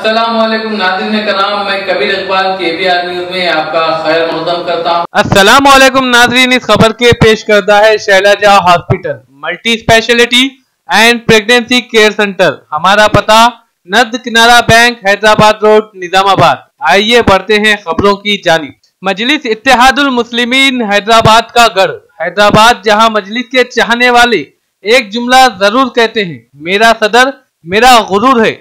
अस्सलामुअलैकुम नाज़रीन कराम, मैं कबीर इकबाल KBR न्यूज में आपका खैर मक़दम करता हूँ। अस्सलामुअलैकुम नाज़रीन, इस खबर के पेश करता है Shailja hospital multi speciality and pregnancy care centre. हमारा पता नद किनारा बैंक, हैदराबाद रोड, निजामाबाद। आइए बढ़ते हैं खबरों की जानिब। मजलिस इत्तेहादुल मुस्लिमीन हैदराबाद का गढ़, हैदराबाद जहां मजलिस के चाहने वाले एक जुमला जरूर कहते हैं, मेरा सदर मेरा गुरूर है।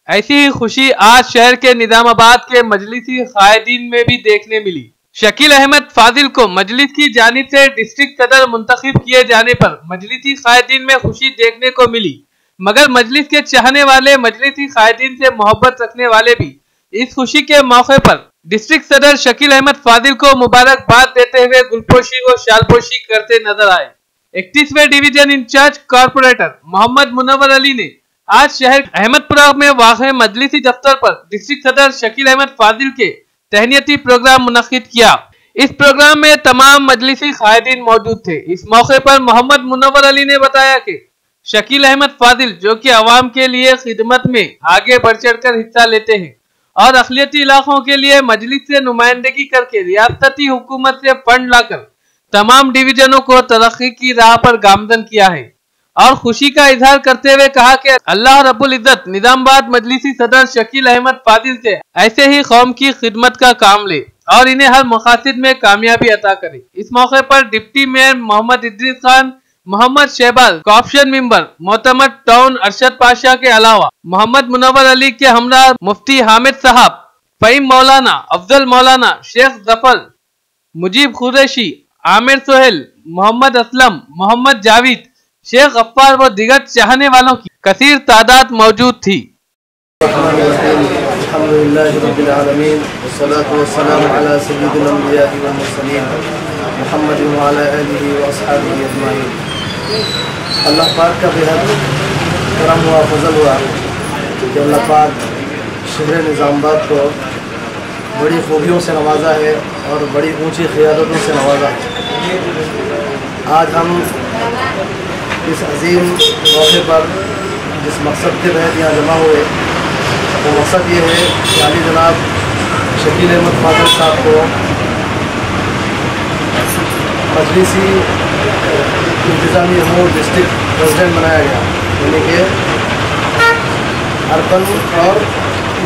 ऐसी ही खुशी आज शहर के निजामाबाद के मजलिसी कायदीन में भी देखने मिली। शकील अहमद फाजिल को मजलिस की जानिब से डिस्ट्रिक्ट सदर मुंतखब किए जाने पर मजलिसी कायदीन में खुशी देखने को मिली, मगर मजलिस के चाहने वाले, मजलिसी कायदीन से मोहब्बत रखने वाले भी इस खुशी के मौके पर डिस्ट्रिक्ट सदर शकील अहमद फाजिल को मुबारकबाद देते हुए गुलपोशी व शालपोशी करते नजर आए। 31वें division incharge corporator Mohammed Munawwar Ali ने आज शहर अहमदपुरा में वाक़े मजलिसी दफ्तर पर डिस्ट्रिक्ट सदर शकील अहमद फाजिल के तहनीती प्रोग्राम मुनक्किद किया। इस प्रोग्राम में तमाम मजलिसी कायदीन मौजूद थे। इस मौके पर मोहम्मद मुनव्वर अली ने बताया कि शकील अहमद फाजिल जो कि अवाम के लिए खिदमत में आगे बढ़ चढ़ कर हिस्सा लेते हैं और अक़लियती इलाकों के लिए मजलिस से नुमाइंदगी करके रियासती हुकूमत से फंड लाकर तमाम डिवीजनों को तरक्की की राह पर गामजन किया है, और खुशी का इजहार करते हुए कहा कि अल्लाह रब्बुल इज्जत निजामाबाद मजलिसी सदर शकील अहमद फाजिल से ऐसे ही कौम की खिदमत का काम ले और इन्हें हर मकासद में कामयाबी अता करे। इस मौके पर deputy mayor Mohammed Idris Khan, Mohammed Shahbaz, corporation member Motamad town Arshad Pasha के अलावा मोहम्मद मुनव्वर अली के हमरा मुफ्ती हामिद साहब, फ़हीम मौलाना, अफजल मौलाना, शेख जफर, मुजीब खुरैशी, आमिर सोहेल, मोहम्मद असलम, मोहम्मद जावेद, शेख गफ्फार व दीगर चाहने वालों की कसीर तादाद मौजूद थी। अल्लाह पाक का बेहद करम हुआ, फजल हुआ कि अल्लाह पाक शहर निज़ामाबाद को बड़ी खूबियों से नवाजा है और बड़ी ऊंची क़ियादतों से नवाजा है। आज हम इस अजीम मौके पर जिस मकसद के तहत यहाँ जमा हुए, वो मकसद ये है कि अली जनाब शकील अहमद फाजिल साहब को मजलिसी इंतज़ामी अमूर डिस्ट्रिक्ट प्रेसिडेंट बनाया गया, यानी कि अर्बन और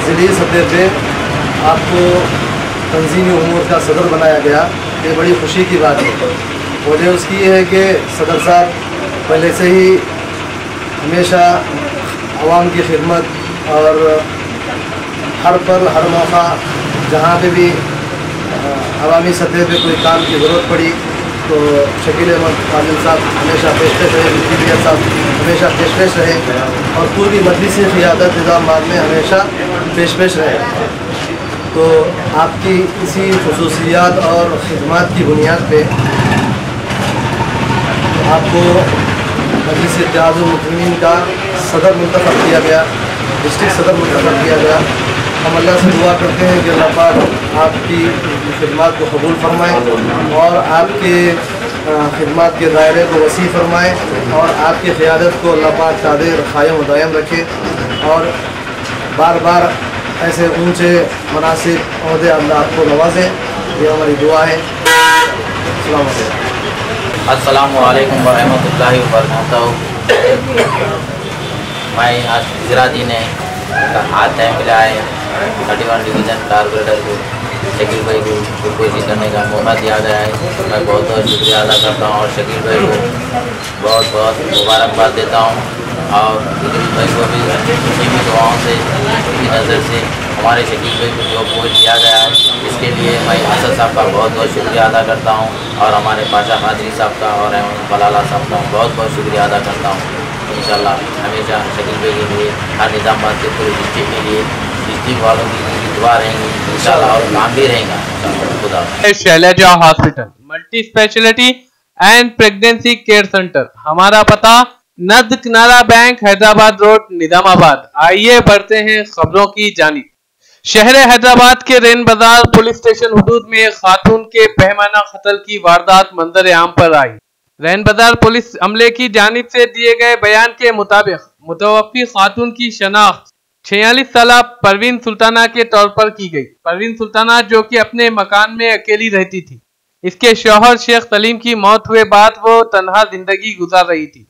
ज़िली सतह पे आपको तंजीमी अमूर का सदर बनाया गया। ये बड़ी खुशी की बात है। वजह उसकी ये है कि सदर साहब पहले से ही हमेशा आवाम की खिदमत और हर पल हर मौका जहाँ पे भी अवामी सतह पे कोई काम की ज़रूरत पड़ी तो शकील अहमद फाजिल साहब हमेशा पेशपेश रहे, मुफ्ती साहब हमेशा पेशपेश रहे और पूरी मजलिसी क़ियादत निज़ामाबाद में हमेशा पेशपेश रहे। तो आपकी इसी खुसूसियात और ख़िदमत की बुनियाद पे आपको मजलिस इत्तेहादुल मुस्लिमीन का सदर मुंतखब किया गया, डिस्ट्रिक्ट सदर मुंतखब किया गया। हम अल्लाह से दुआ करते हैं कि अल्लाह पाक आपकी खिदमत को कबूल फरमाए और आपके खिदमत के दायरे को वसी फरमाए और आपकी क़ियादत को अल्लाह पाक कादिर क़ायम दायम रखे और बार बार ऐसे ऊंचे मनासिब ओहदे अल्लाह आपको नवाजे। ये हमारी दुआ है। अस्सलामु अलैकुम वरहमतुल्लाहि वबरकातुहू। मैं आज ज़रा जी ने आज टाइम मिला है 31 डिवीज़न कॉर्पोरेटर को शकील भाई को गुलपोशी करने का मौका दिया गया है। मैं बहुत बहुत शुक्रिया अदा करता हूँ और शकील भाई को बहुत बहुत मुबारकबाद देता हूँ और इद्रीस भाई को भी खुशी में दुआओं से की नज़र से हमारे शकील भाई को जो पोस्ट दिया गया है इसके लिए मैं असद साहब का बहुत बहुत शुक्रिया अदा करता हूँ और हमारे पाशा कादरी साहब का और बलाला साहब का बहुत बहुत शुक्रिया अदा करता हूँ। इंशाल्लाह हमेशा शकील भाई के लिए हर निज़ामाबाद के पूरे डिस्ट्रिक्ट के लिए डिस्ट्रिक्ट वालों की दुआ रहेंगी इंशाल्लाह और काम भी रहेगा। खुदा। Shailja hospital multi speciality and pregnancy care centre, हमारा पता नद किनारा बैंक, हैदराबाद रोड, निजामाबाद। आइए बढ़ते हैं खबरों की जानिब। शहर हैदराबाद के रैन बाजार पुलिस स्टेशन हुदूद में एक खातून के बेहमाना कत्ल की वारदात मंजर आम पर आई। रैन बाजार पुलिस अमले की जानिब से दिए गए बयान के मुताबिक मुतवफ़्फ़ी खातून की शनाख्त 46 साल परवीन सुल्ताना के तौर पर की गई। परवीन सुल्ताना जो कि अपने मकान में अकेली रहती थी, इसके शौहर शेख सलीम की मौत हुए बाद वो तन्हा जिंदगी गुजार रही थी।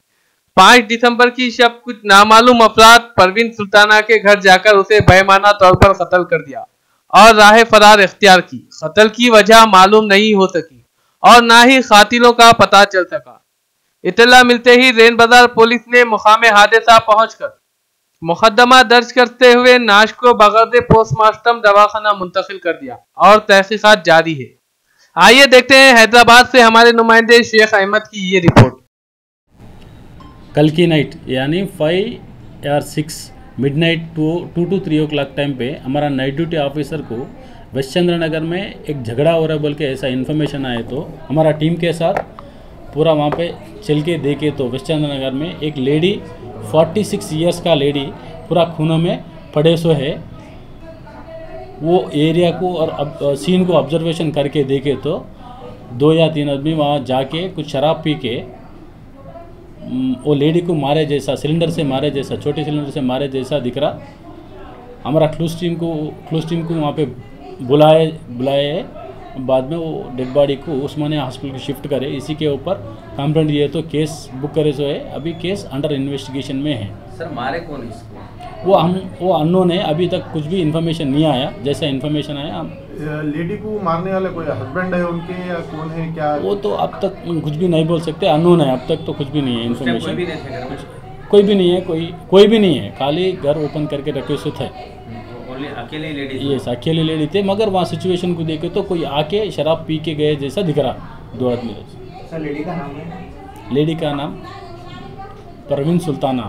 5 दिसंबर की शब कुछ नामालूम अफराद परवीन सुल्ताना के घर जाकर उसे बेईमाना तौर पर कत्ल कर दिया और राह फरार इख्तियार की। कत्ल की वजह मालूम नहीं हो सकी और ना ही कातिलों का पता चल सका। इत्तला मिलते ही रेन बाजार पुलिस ने मुकाम हादसा पहुंचकर मुकदमा दर्ज करते हुए नाश को बगैर पोस्टमार्टम दवाखाना मुंतकिल कर दिया और तहकीकात जारी है। आइए देखते हैं हैदराबाद से हमारे नुमाइंदे शेख अहमद की ये रिपोर्ट। कल की नाइट यानी 5 या 6 मिडनाइट 2 to 3 o'clock टाइम पे हमारा नाइट ड्यूटी ऑफिसर को वेस्ट चंद्र नगर में एक झगड़ा हो रहा है बोल के ऐसा इन्फॉर्मेशन आए, तो हमारा टीम के साथ पूरा वहाँ पे चल के देखे तो वेस्ट चंद्र नगर में एक लेडी 46 ईयर्स का लेडी पूरा खूनों में पड़े सो है। वो एरिया को और सीन को ऑब्जर्वेशन करके देखे तो 2 या 3 आदमी वहाँ जाके कुछ शराब पी के वो लेडी को मारे जैसा, सिलेंडर से मारे जैसा, छोटे सिलेंडर से मारे जैसा दिख रहा। हमारा क्लूज टीम को वहाँ पे बुलाए बाद में वो डेड बॉडी को उस्मानिया हॉस्पिटल को शिफ्ट करे। इसी के ऊपर कंप्लेंट दिए तो केस बुक करे सो है। अभी केस अंडर इन्वेस्टिगेशन में है। सर मारे कौन इसको? वो अननोन है, अभी तक कुछ भी इन्फॉर्मेशन नहीं आया। जैसा इन्फॉर्मेशन आया हम लेडी को मारने वाले कोई हस्बैंड है उनके या कौन है क्या? वो तो अब तक कुछ भी नहीं बोल सकते, अननोन है, अब तक तो कुछ भी नहीं है इन्फॉर्मेशन। कोई भी नहीं है, कोई भी नहीं है, खाली घर ओपन करके रखे सो थे। अकेले लेडी? यस, अकेले लेडी थे, मगर वहाँ सिचुएशन को देखे तो कोई आके शराब पी के गए जैसा दिख रहा 2 आदमी। सर लेडी का नाम है? लेडी का नाम Parveen Sultana,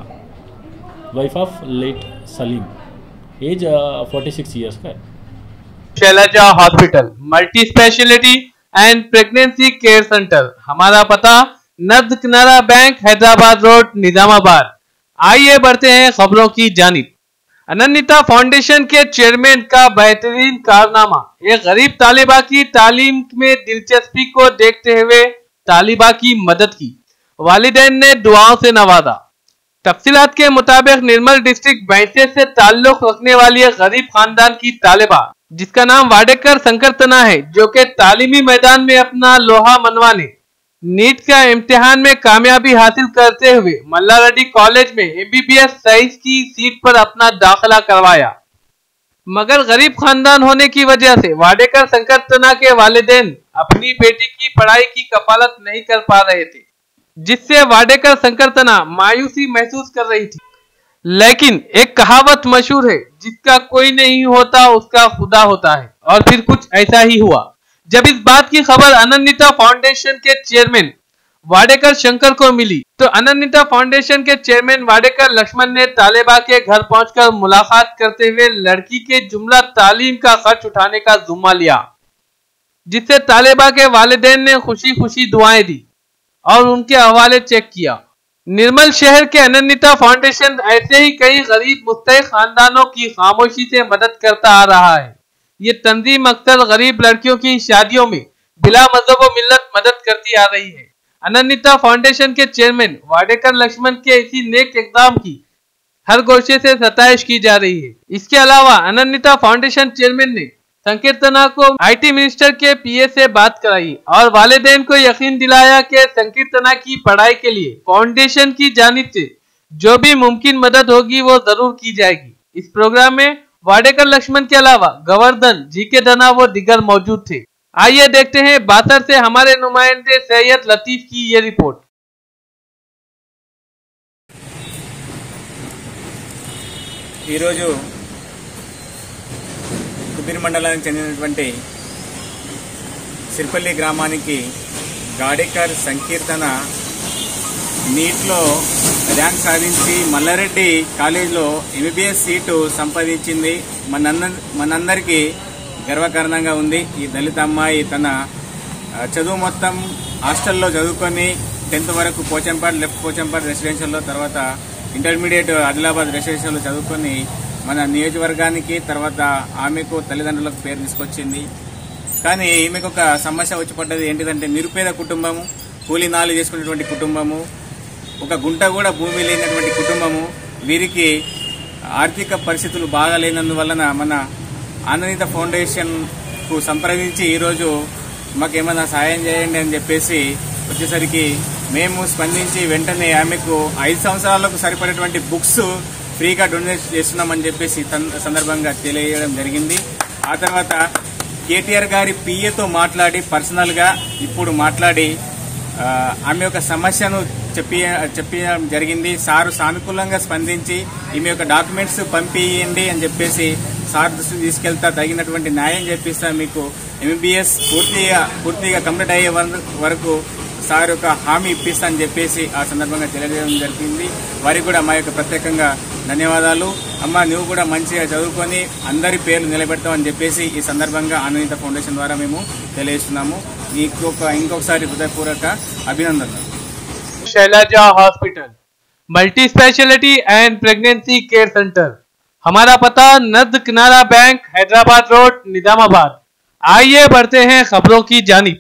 wife of late Salim, age 46 years का है। Shailja hospital multi speciality and pregnancy care centre, हमारा पता नर्द किनारा बैंक, हैदराबाद रोड, निजामाबाद। आइए बढ़ते हैं खबरों की जानिब। अनन्यता फाउंडेशन के चेयरमैन का बेहतरीन कारनामा। एक गरीब तालिबा की तालीम में दिलचस्पी को देखते हुए तालिबा की मदद की, वालिदैन ने दुआओं से नवाजा। तफसीलात के मुताबिक निर्मल डिस्ट्रिक्ट बैंसे से ताल्लुक रखने वाली एक गरीब खानदान की तालिबा जिसका नाम वाडेकर संकीर्तना है, जो कि तालीमी मैदान में अपना लोहा मनवाने नीट का इम्तिहान में कामयाबी हासिल करते हुए मल्ला रेड्डी कॉलेज में MBBS साइंस की सीट पर अपना दाखिला करवाया। मगर गरीब खानदान होने की वजह से वाडेकर संकीर्तना के वालिदैन अपनी बेटी की पढ़ाई की कफालत नहीं कर पा रहे थे, जिससे वाडेकर संकीर्तना मायूसी महसूस कर रही थी। लेकिन एक कहावत मशहूर है, जिसका कोई नहीं होता उसका खुदा होता है, और फिर कुछ ऐसा ही हुआ। जब इस बात की खबर अनन्यता फाउंडेशन के चेयरमैन वाडेकर शंकर को मिली तो अनन्यता फाउंडेशन के चेयरमैन वाडेकर लक्ष्मण ने तालिबा के घर पहुंचकर मुलाकात करते हुए लड़की के जुमला तालीम का खर्च उठाने का जुम्मा लिया, जिससे तालिबा के वालिदैन ने खुशी खुशी दुआएं दी और उनके हवाले चेक किया। निर्मल शहर के अनन्यता फाउंडेशन ऐसे ही कई गरीब मुस्तहिक खानदानों की खामोशी से मदद करता आ रहा है। ये तंजीम अक्सर गरीब लड़कियों की शादियों में बिला मजहब व मिल्लत मदद करती आ रही है। अनन्यता फाउंडेशन के चेयरमैन वाडेकर लक्ष्मण के इसी नेक इक़दाम की हर गोशे से सताइश की जा रही है। इसके अलावा अनन्यता फाउंडेशन चेयरमैन ने संकीर्तना को IT मिनिस्टर के PA से बात कराई और वालिदैन को यकीन दिलाया कि संकीर्तना की पढ़ाई के लिए फाउंडेशन की जानिब से जो भी मुमकिन मदद होगी वो जरूर की जाएगी। इस प्रोग्राम में वाडेकर लक्ष्मण के अलावा गवर्धन GK धना व दिगर मौजूद थे। आइए देखते हैं बासर से हमारे नुमाइंदे सैयद लतीफ की ये रिपोर्ट। కుబీర్ మండలానికి చెందినటువంటి సిర్పల్లి గ్రామానికి గాడేకర్ సంకీర్తన నీట్లో ర్యాంక్ సాధించి మల్లారెడ్డి కాలేజీలో MBBS సీటు సంపాదించింది. మనందరికీ గర్వకారణంగా ఉంది. ఈ దళిత అమ్మాయి తన చదువు మొత్తం హాస్టల్లో చదువుకొని 10th వరకు లెఫ్ట్ పోచంపాడు రెసిడెన్షియల్లో, తర్వాత ఇంటర్మీడియట్ ఆదిలాబాద్ రెసిడెన్షియల్లో చదువుకొని మన నియోజకవర్గానికి తర్వాత ఆమెకు తల్లిదండ్రులకు పేరు తీసుకొచ్చింది. కానీ ఈమెకు ఒక సమస్య వచ్చి పడ్డది. ఏంటిదంటే నిరుపేద కుటుంబము, కూలీ నాలు చేసుకునేటువంటి కుటుంబము, ఒక గుంట కూడా భూమి లేనటువంటి కుటుంబము. వీరికి ఆర్థిక పరిస్థితులు బాగాలేనందువలన మన ఆనందిత ఫౌండేషన్ కు సంప్రదించి ఈరోజు మాకు ఏమైనా సాయం చేయండి అని చెప్పేసి వచ్చేసరికి మేము స్పందించి వెంటనే ఆమెకు 5 సంవత్సరాలకు సరిపడేటువంటి బుక్స్ ఫ్రీగా డొనేట్ చేస్తున్నామని చెప్పేసి సందర్భంగా తెలియజేయడం జరిగింది. ఆ తర్వాత కేటీఆర్ గారి పిఏతో మాట్లాడి పర్సనల్గా ఇప్పుడు మాట్లాడి ఆమె యొక్క సమస్యను చెప్పడం జరిగింది. సారు సానుకూలంగా స్పందించి ఈమె యొక్క డాక్యుమెంట్స్ పంపియండి అని చెప్పేసి సార్ దృష్టికి తీసుకెళ్తా తగినటువంటి న్యాయం చేపిస్తా, మీకు MBBS పూర్తిగా కంప్లీట్ అయ్యే వరకు సార్ యొక్క హామీ ఇప్పిస్తా అని చెప్పేసి ఆ సందర్భంగా తెలియజేయడం జరిగింది. వారికి కూడా మా యొక్క ప్రత్యేకంగా ధన్యవాదాలు. అమ్మ, నువ్వు కూడా మంచిగా చదువుకొని అందరి పేర్లు నిలబెడతామని చెప్పేసి ఈ సందర్భంగా ఆనందిత ఫౌండేషన్ ద్వారా మేము తెలియజేస్తున్నాము. ఇంకొకసారి హృదయపూర్వక అభినందనలు. Shailja hospital multi speciality and pregnancy care centre, हमारा पता नद किनारा बैंक, हैदराबाद रोड, निजामाबाद। आइए बढ़ते हैं खबरों की जानिब।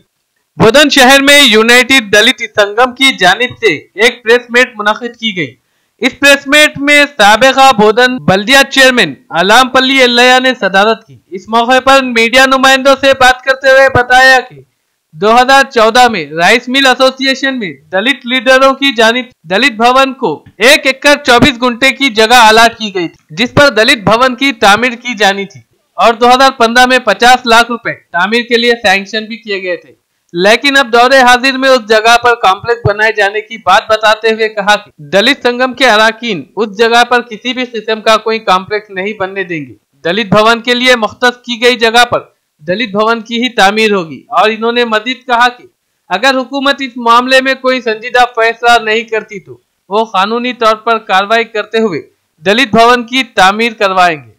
बोधन शहर में यूनाइटेड दलित संगम की जानिब से एक प्रेस मीट मुनाकिद की गई। इस प्रेस मीट में साबिका बोधन बल्दिया चेयरमैन अलामपल्ली एल्लैया ने सदारत की। इस मौके पर मीडिया नुमाइंदों से बात करते हुए बताया कि 2014 में राइस मिल एसोसिएशन में दलित लीडरों की जानिब दलित भवन को 1 एकड़ 24 गुंठे की जगह अलाट की गई थी, जिस पर दलित भवन की तामीर की जानी थी और 2015 में 50 लाख रुपए तामीर के लिए सैंक्शन भी किए गए थे। लेकिन अब दौरे हाजिर में उस जगह पर कॉम्प्लेक्स बनाए जाने की बात बताते हुए कहा कि दलित संगम के अराकीन उस जगह पर किसी भी किस्म का कोई कॉम्प्लेक्स नहीं बनने देंगे। दलित भवन के लिए मुख्तस की गई जगह पर दलित भवन की ही तामीर होगी। और इन्होंने मजीद कहा कि अगर हुकूमत इस मामले में कोई संजीदा फैसला नहीं करती तो वो कानूनी तौर पर कार्रवाई करते हुए दलित भवन की तामीर करवाएंगे।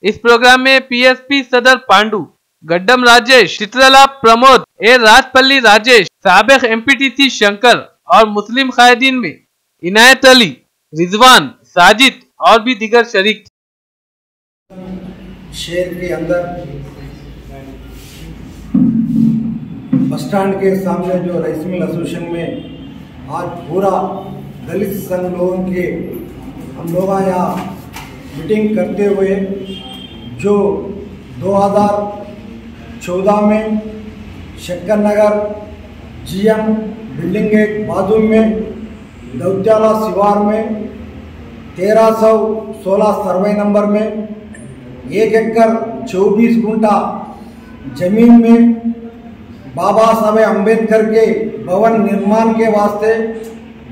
इस प्रोग्राम में PSP सदर पांडु, गड्डम राजेश, चित्रला प्रमोद, राजपल्ली राजेश, साबिक MPTC शंकर और मुस्लिम कायदीन में इनायत अली, रिजवान, साजिद और भी दीगर शरीक थे। शहर के अंदर बस स्टैंड के सामने जो राइस मिल एसोसिएशन में आज पूरा दलित संघ लोगों के हम लोग यहाँ मीटिंग करते हुए जो 2014 में शंकर नगर GM बिल्डिंग के बाजू में दौत्याला शिवार में 1316 सर्वे नंबर में 1 एकड़ 24 गुंठा जमीन में बाबा साहेब अम्बेडकर के भवन निर्माण के वास्ते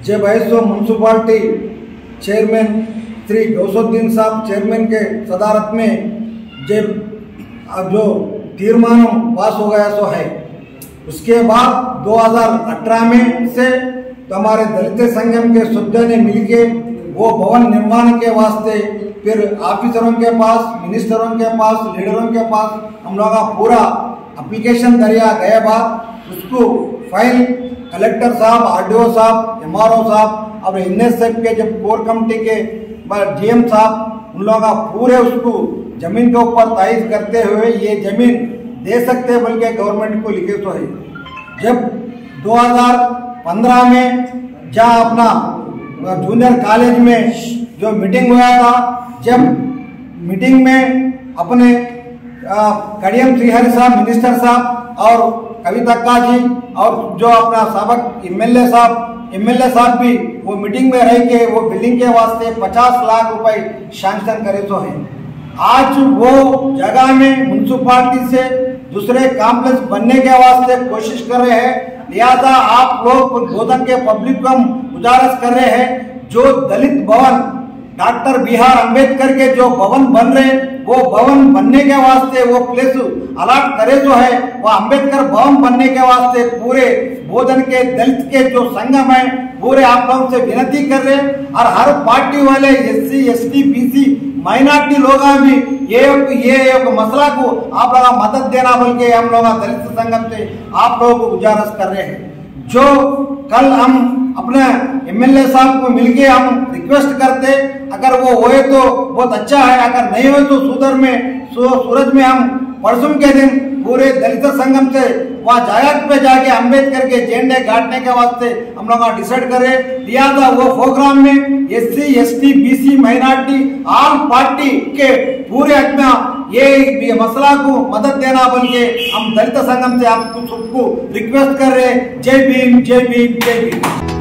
जब ऐसो म्यूनसिपालिटी चेयरमैन श्री गौसुद्दीन साहब चेयरमैन के सदारत में जब जो तीर्मान पास हो गया सो है, उसके बाद 2018 में से तो हमारे दलित संगम के सदस्य ने मिलके वो भवन निर्माण के वास्ते फिर ऑफिसरों के पास, मिनिस्टरों के पास, लीडरों के पास हम लोग का पूरा एप्लीकेशन दरिया गए बाद उसको फाइल कलेक्टर साहब, RDO साहब, MRO साहब और NSF के जब कोर कमेटी के GM साहब उन लोगों का पूरे उसको जमीन के ऊपर तायद करते हुए ये जमीन दे सकते बल्कि गवर्नमेंट को लिखे तो है। जब 2015 में जहाँ अपना जूनियर कॉलेज में जो मीटिंग हुआ था, जब मीटिंग में अपने कड़ियम श्रीहरि साहब मिनिस्टर साहब और कविता जी और जो अपना सबक MLA साहब भी वो मीटिंग में रह के वो बिल्डिंग के वास्ते 50 लाख रुपए सैंक्शन करे तो है। आज वो जगह में म्यूनसिपालिटी से दूसरे कॉम्प्लेक्स बनने के वास्ते कोशिश कर रहे हैं। लिहाजा आप लोग बोधन के पब्लिक को हम गुजारिश कर रहे हैं, जो दलित भवन डॉक्टर BR अम्बेडकर के जो भवन बन रहे वो भवन बनने के वास्ते वो प्लेस अलाट करे जो है वो अम्बेडकर भवन बनने के वास्ते पूरे बोधन के दलित के जो संगम है पूरे आप लोगों से विनती कर रहे हैं। और हर पार्टी वाले SC ST BC माइनॉरिटी लोग भी ये एक मसला को आप लोग मदद देना बल्कि हम लोग दलित संगम से आप लोगों को गुजारिश कर रहे हैं। जो कल हम अपने MLA साहब को मिलके हम रिक्वेस्ट करते, अगर वो होए तो बहुत अच्छा है, अगर नहीं हो तो सूरज में हम परसों के दिन पूरे दलित संगम से वो वहाँ जगह पे जाके अम्बेडकर के झंडे गाड़ने के वास्ते हम लोग डिसाइड करे। लिहाजा वो प्रोग्राम में SC ST BC minority all party के पूरे आत्मा ये मसला को मदद देना बोल के हम दलित संगम से आपको सबको रिक्वेस्ट कर रहे हैं। जय भीम जय भीम जय भीम।